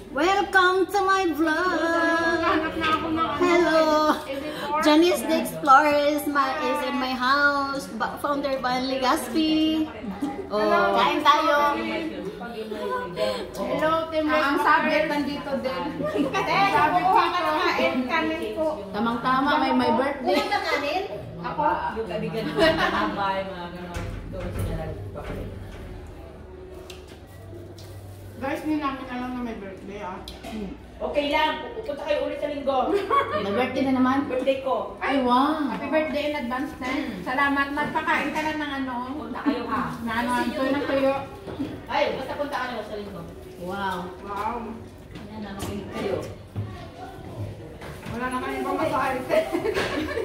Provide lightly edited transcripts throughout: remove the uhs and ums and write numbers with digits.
Welcome to my vlog! Hello! Janice the Explorer is in my house. Founder Van Legaspi. Oh, kain tayo! Hello, Tim. Ang subject nandito din. Sabi ko, kanin ko. Tamang-tama, may birthday. Kulang na kanin? Ako? Yung kaibigan ko, nabay, mga gano'n. Doon sila nagpapalit. Guys, hindi namin alam na may birthday ah. Okay lang, pupunta kayo ulit sa linggo. May birthday na naman. Birthday ko. Ay, wow! Happy birthday in advance na. Salamat. Magpakain ka na ng ano. Punta kayo ha. Na ano, ang tuyo ng tuyo. Ay, basta punta kayo sa linggo. Wow! Wow. Yan na, makinig kayo. Wala na kayo pang masakit.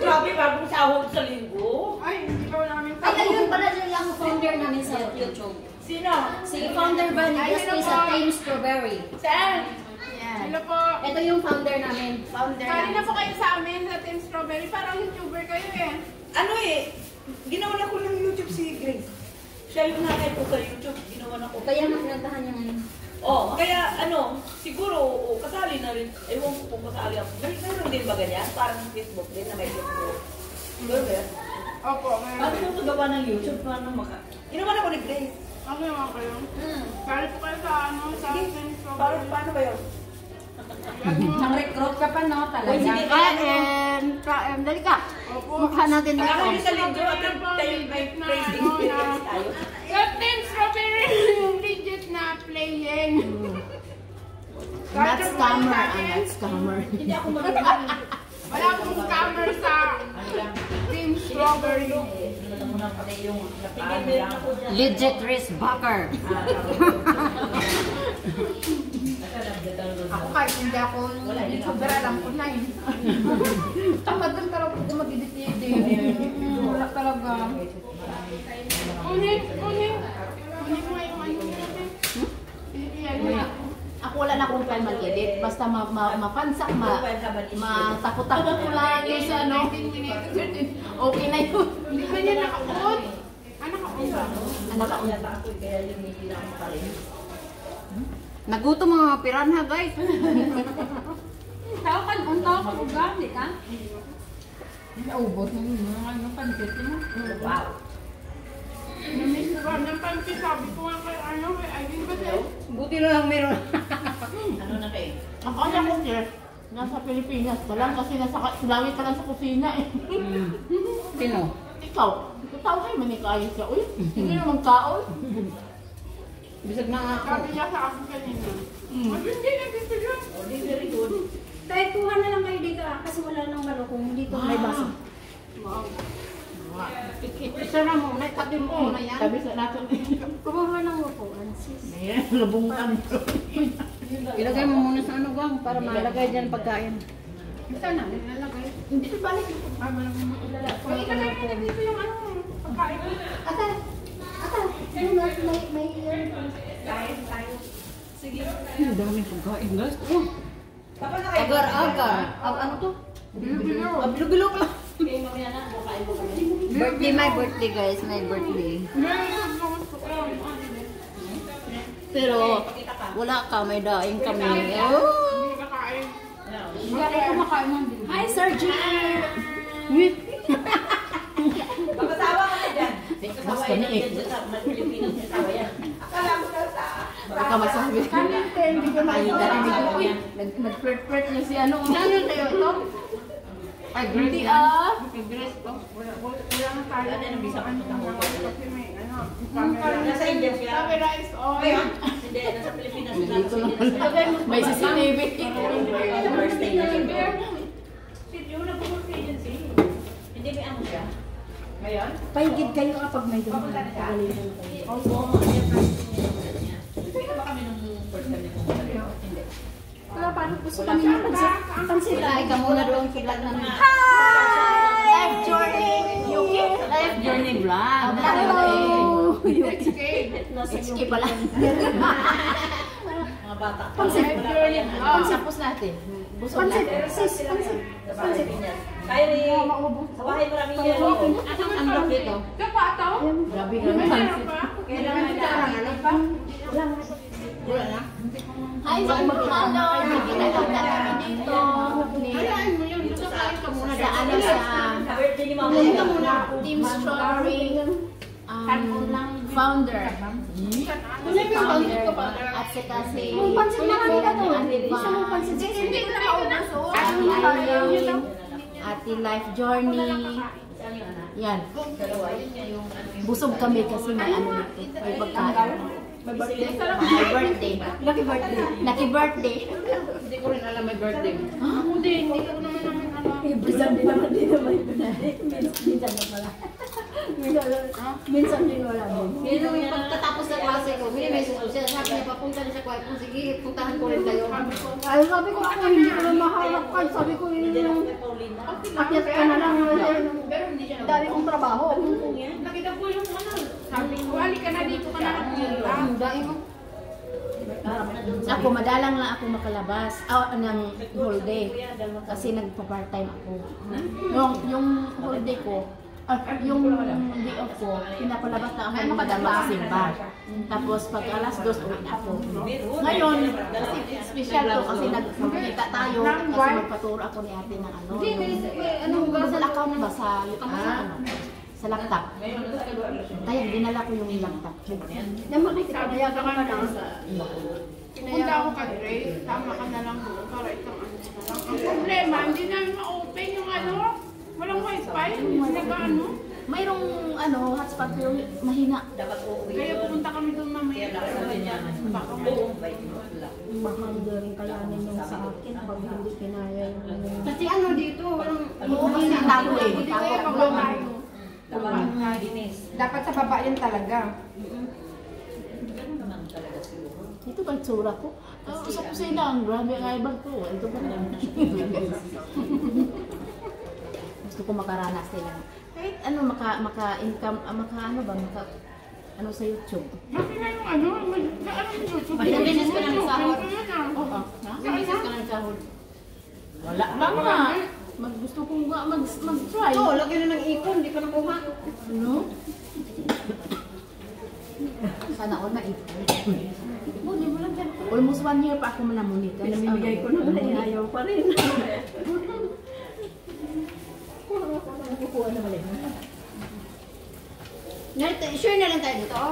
Grabe, bagong sahod sa linggo. Ay, hindi ko namin Ay, ayun pala yung ang founder namin sa YouTube. Sino? Si founder Van Legaspi sa Team Strawberry. Saan? Yan. Hello po. Ito yung founder namin. Founder Kali na namin. po kayo sa amin sa Team Strawberry. Parang YouTuber kayo eh. Ano eh, ginawa ko ng YouTube si Grace. Siya yung nanay ko sa YouTube, ginawa na ko. Kaya nakinantahan niya ngayon. Oh, kaya ano, siguro kasali na rin. Ewan ko kung kasali ako. Meron din ba ganyan? Parang Facebook din na may Facebook. Meron ba yan? Opo, Paano meron. mo magawa ng YouTube? Paano maka... Ginawa na ko ni Grace. Ano naman kayo? Kali po kayo sa ano, sa Team Strawberry. Paano ba yun? Nang-recruit ka pa, no? Uy, Talaga. sige, Kain. Dali ka. Opo. Mukha natin Kaya dito. kayo sa linggo at tayo may praise experience tayo. Sa Team Strawberry, yung legit na playing. Not scammer. Not scammer. Hindi ako marunong. Wala akong scammer sa Team Strawberry. Legit risk backer. Ako kahit hindi ako YouTuber, alam ko na eh. Tamad lang talaga ako mag-edit. Wala talaga. Kunin mo yung ano natin. Ako wala na akong plan mag-edit. Basta mapansak, matakot-takot ko lang yung sa ano. Okay na yun. Hindi ka niya naka-on. Naka-on ba? Nagutom mga piranha, guys. Tao ka, ugali ka? Naubos na yun, ano, pancit mo. Wow. Namiss ko ng pancit, sabi ko nga kay ano, kay Aileen ba siya? Buti na lang meron. Ano na kayo? Ang kanya ko, chef, nasa Pilipinas pa lang kasi nasa Sulawesi ka lang sa kusina eh. Sino? Ikaw, ikaw kayo manikaya siya. Uy, hindi naman kaon. Bisag na ako. Sabi niya sa akin kanina. Hindi na dito yun. Oh, very good. Tayo, kuha na lang kayo dito kasi wala nang malukong dito. May baso. Wow. Isa na muna, itabi mo muna yan. Sabi sa natin. Kumuha ng upuan, sis. Ayan, labungan. Ilagay mo muna sa ano, gang, para malagay dyan pagkain. Isa na, nilalagay. Hindi ko balik yung pagkama lang mo ilalagay. So, ilalagay mo na dito yung ano, pagkain. Atal! Atal! May Kain tayo. Sige. Ang daming pagkain, guys. Papa na kayo. Agar-agar. Ano to? Bilo-bilo. Bilo-bilo ka. Okay, mamaya na. Bukain ko kami. Birthday, my birthday, guys. My birthday. Meron ko gusto ko. Pero, wala ka. May daing kami. Oh! Hindi kakain. Hindi ako kumakain ng bilo. Hi, Sir G! Pagkasawa ka na dyan. Mas kami eh. Pilipinas niya tawa yan. Akala ko na sa... Baka ka masabi. Kaninte, hindi ko Ay, nakita. uy, nag-flirt-flirt niya si ano. Ano tayo ito? Ay, hindi ah. Nag-dress to. Wala na tayo. Ano yung bisa ko Kasi may ano. camera. Nasa India siya. Camera is on. Ayun. Hindi, nasa Pilipinas na. Dito lang. May CCTV. Birthday na siya. Yung nag-work agency. Hindi may ano siya. Ngayon? Paigid kayo kapag may dumaan. Oo. Hindi ba kami nung first time niya pumunta? Hindi. Wala, paano gusto kami ng pansit? Ay, ka muna doon sila namin. Hi! Life Journey! Life Journey Vlog. Hello! HK pala. Mga bata. Pansit. Wala Pansapos natin. Busog natin. Sis, pansit. Pansit. Kaya rin. Sa bahay marami yan. Ang lock dito. Kapataw? Grabe, Meron pansit. pa? Kailangan na. Wala na. Wala na. Ay, sa hello. Nakikita kami dito. Hayaan mo yun. Gusto kain ka muna. Sa ano sa Birthday ni Mama. Kumain ka muna. Team Strawberry founder. Founder. At saka si Pansin na kami ka to. Isang mo pansin. Hindi ko nakaubos. Ate Life Journey. Yan. Busog kami kasi may ano dito. May pagkain. My birthday. Lucky birthday. Lucky birthday. Hindi ko rin alam may birthday. Hindi ko naman namin alam. Minsan din naman minsan na pala. Minsan din wala din. Yun yung pagtatapos ng klase ko, may message siya, sabi niya, papunta na sa kwarto, sige, puntahan ko rin kayo. Ay, sabi ko ako, hindi ko na maharap ka. Sabi ko, yun yung akyat ka na lang. Pero hindi siya. Dali kong trabaho. Nakita ko yung ano. Sabi ko, hali ka na dito ka na nagpunta. Dahil mo. Ako, madalang lang ako makalabas ng whole day. Kasi nagpa-part-time ako. Yung whole day ko, yung day off ko, pinapalabas na ako ng madama sa simba. Tapos pag alas 2, uwi na ako. Ngayon, kasi special to kasi nagkita tayo kasi magpaturo ako ni ate ng ano. Sa account ba? Sa laptop. Kaya dinala ko yung laptop. Sabi ka na lang. Punta ako kay Grace, tama ka na lang doon para isang ano na lang. Ang problema, hindi namin ma-open yung ano. Walang wifi, nag-ano. Mayroong hotspot pero mahina. Kaya pumunta kami doon mamaya. Baka Baka hindi rin kayanin yung sa akin pag hindi kinaya yung... Kasi ano dito, Mahina tayo eh. Hindi kaya pag dapat sa baba yan talaga. Ito ba tsura ko? Gusto ko sila ang grabe ang ibang ko. Ito ba lang? Gusto ko makaranas nila. Kahit ano, maka-income, ano sa YouTube. Bakit na yung ano? Ano yung YouTube? Ilang beses ka na nagsahod? Oo. Ilang beses ka na nagsahod? Wala lang nga. Gusto kong mag-try. Oo, lagi na ng ipon, hindi ka nakuha. No? Sana all maipon. Almost 1 year pa ako manamonitor. Pinamimigay ko na wala, ayaw pa rin. Kukuha na mali. Sure na lang tayo dito.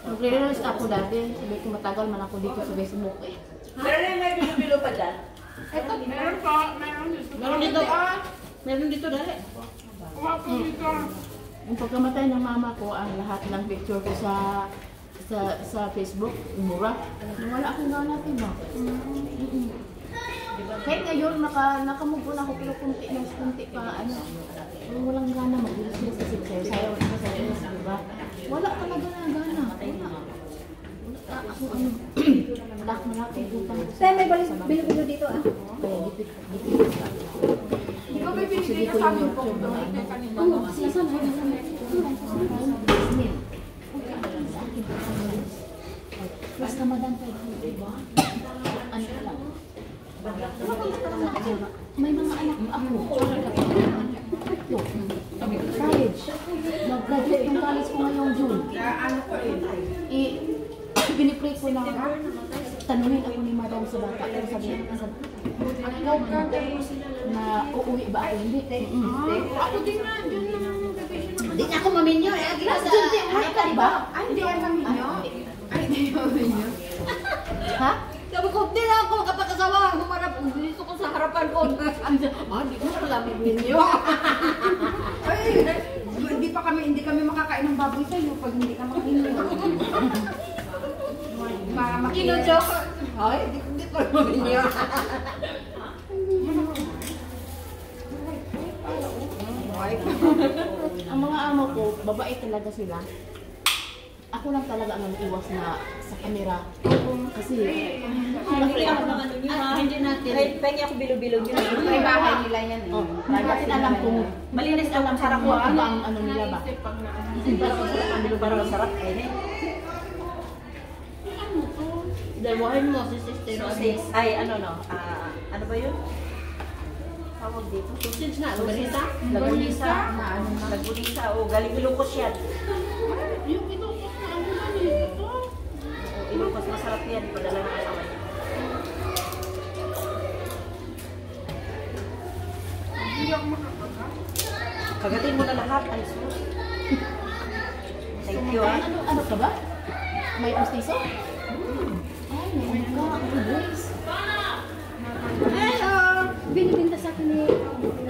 Nag-realize ako dati. Sabi ko matagal man ako dito sa Facebook eh. Pero na may bilo-bilo pa dyan. Ito, meron pa. Meron dito. Meron dito. Meron dito dali. Kuha po dito. Yung pagkamatay ng mama ko, ang lahat ng picture ko sa Facebook, mura. Wala akong gana ba? Kahit ngayon, nakamove on ako, pero kunti pa, ano, walang gana mag-bilis sila sa sipsayo. Sayaw na sa iyo, diba? Wala talaga na gana. Wala. Ako, ano, malaki utang ko. Tayo may bilo-bilo dito ah. Kaya gipit. Ikaw may binigay Sige na ko sa yung akin po. YouTube na ano. Oo, kasi saan ay Plus Ramadan pa diba? Ano lang? May mga anak ako. College. Mag-graduate ng college ko ngayong June. Ano ko eh. Pinipray ko na tanungin ako ni Madam sa bata. Pero sabihin na uuwi ba ako? Hindi. Ako din na. Diyan na lang yung vacation. Hindi na ako maminyo eh. Agi na sa... Ay, ka diba? Ay, hindi yan namin nyo. Ay, hindi namin nyo. Ha? Sabi ko, hindi na ako kapag-asawa. Humarap. Dito ko sa harapan ko. Di ko pala maminyo. Ay, hindi kami makakain ng baboy sa'yo pag hindi ka makain. Kino-joke. Ay, hindi ko maminyo. Ang mga amo ko, babae talaga sila. Ako lang talaga ang iwas na sa camera. Kasi, Hindi ako ng ano nyo ha. Hindi natin. Pengi ako bilo-bilo nyo. May bahay nila yan eh. hindi natin alam kung Malinis ang alam sarap kung mo. ano ba ang ano nila ba. Pag na Parang masarap eh. Dawahin mo si sister. Ay, ano no? Ano ba yun? tawag dito. Sausage na, lagunisa. Lagunisa. Na ano na. Lagunisa. O, galing Ilocos yan. Yung Ilocos na ano na nito. O, Ilocos, masarap yan. Padala ng asawa niya. Hindi ako makakaga. Kagatin mo na lahat. Ay, sus. Thank you, ah. Ano ka ba? May pustiso? Ay, may ka. Guys. Hello! Binibinta sa akin ni...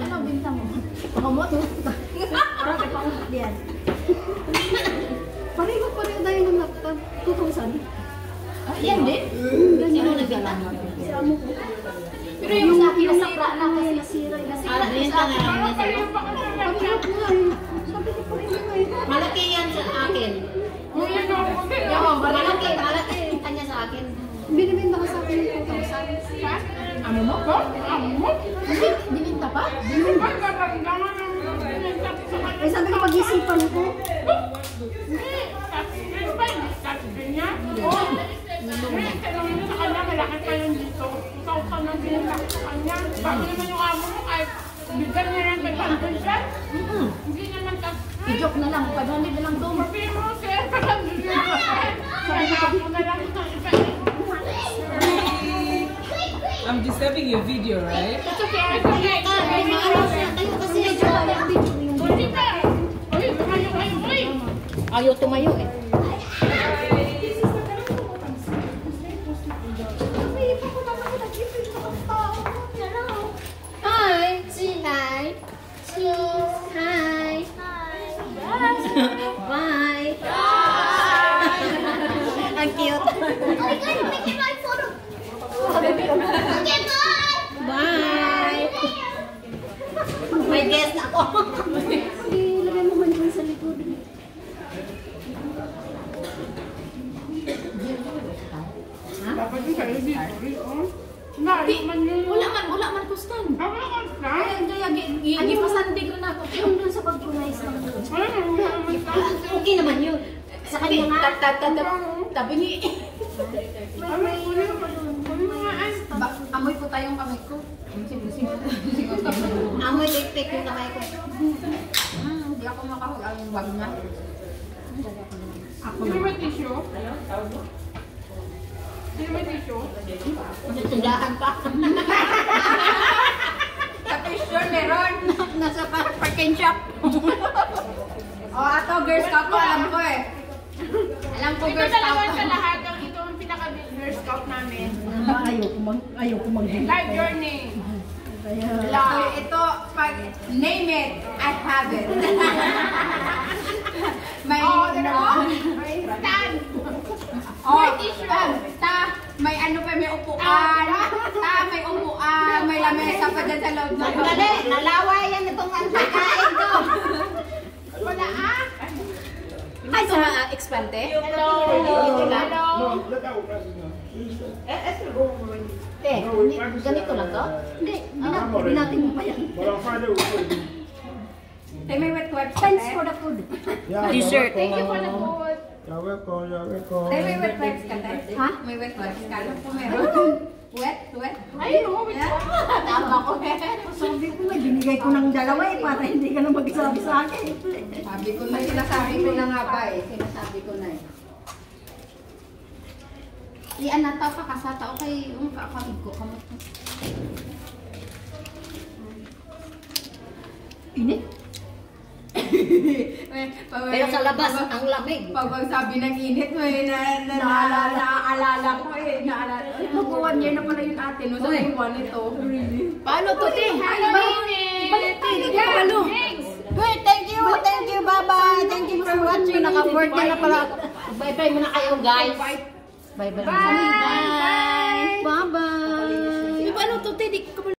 Ano binta mo? Pangamot mo? Parang may pangulit yan. Pareho tayo ng laptop. 2,000. Yan din? Sino nagdala? Pero yung sa akin nasira na kasi nasira. Benta na lang niya sa'yo. Sabi ko pa rin yung ngayon. Malaki yan sa akin. Malaki kanya sa akin. Binibinta ka sa akin ng 2,000. Ano mo? Hindi, binibinta pa? Eh sabi ko pag-isipan ko. I-joke na lang, 500 na lang doon. I'm disturbing your video, right? Ayaw tumayo eh. Hi! Say hi! Cheese! Hi! Bye! Ang cute! Bye! May guest ako! Ilagay mo man dun sa likod. Dapat yung kayo dito. Wala man kustan. Kaya agi-pasandi ko na ako. Yung dun sa pag-punice lang doon. Okay naman yun. Sa kanya nga. Tabi ni... Amoy po tayong kamay ko. Amoy tek-tek yung kamay ko. Hindi ako makahuli. Ang wag na. Sino may tissue? Sino may tissue? Tindahan pa. Sa picture meron. Nasa parking shop. Ato, Girl Scout ko. Alam ko eh. Alam ko, Ito Girl Scout. dalawa sa lahat. Ito ang pinaka-Girl Scout namin. Ayaw ko mag Life journey. Ito, pag name it, I have it. May Stand! may ano pa, may upuan. May upuan, may lamesa pa dyan sa loob ng Dali, nalaway yan itong pagkain ko. Wala ah! Ay, sa mga expante? Hello! Ganito lang to? Hindi, natin mo pa yan. May wet wipes. Thanks for the food. Dessert. Thank you for the food. You're welcome. May wet wipes ka tayo? Ha? May wet wipes ka? Alam ko meron. Wet? Ayun o, which one? Tama ko eh. Sabi ko nga, binigay ko ng dalawa eh, para hindi ka na magsabi sa akin. Sabi ko na, sinasabi ko na nga ba eh. Sinasabi ko na eh. Iyan na ta pa kasata o kay yung kakabig ko. Init? Pero sa labas, ang lamig. Pag sabi ng init, may naaalala ko eh. Mag-1 year na pala yun ate, no? Sa Taiwan ito. Paano to, te? Ibalik, te. Hindi ko palo. Good, thank you, bye-bye. Thank you for watching. Naka-birthday na pala ako. Bye-bye muna kayo, guys. Bye-bye. Bye-bye. Bye-bye. Bye-bye. Paano to, te? Di ko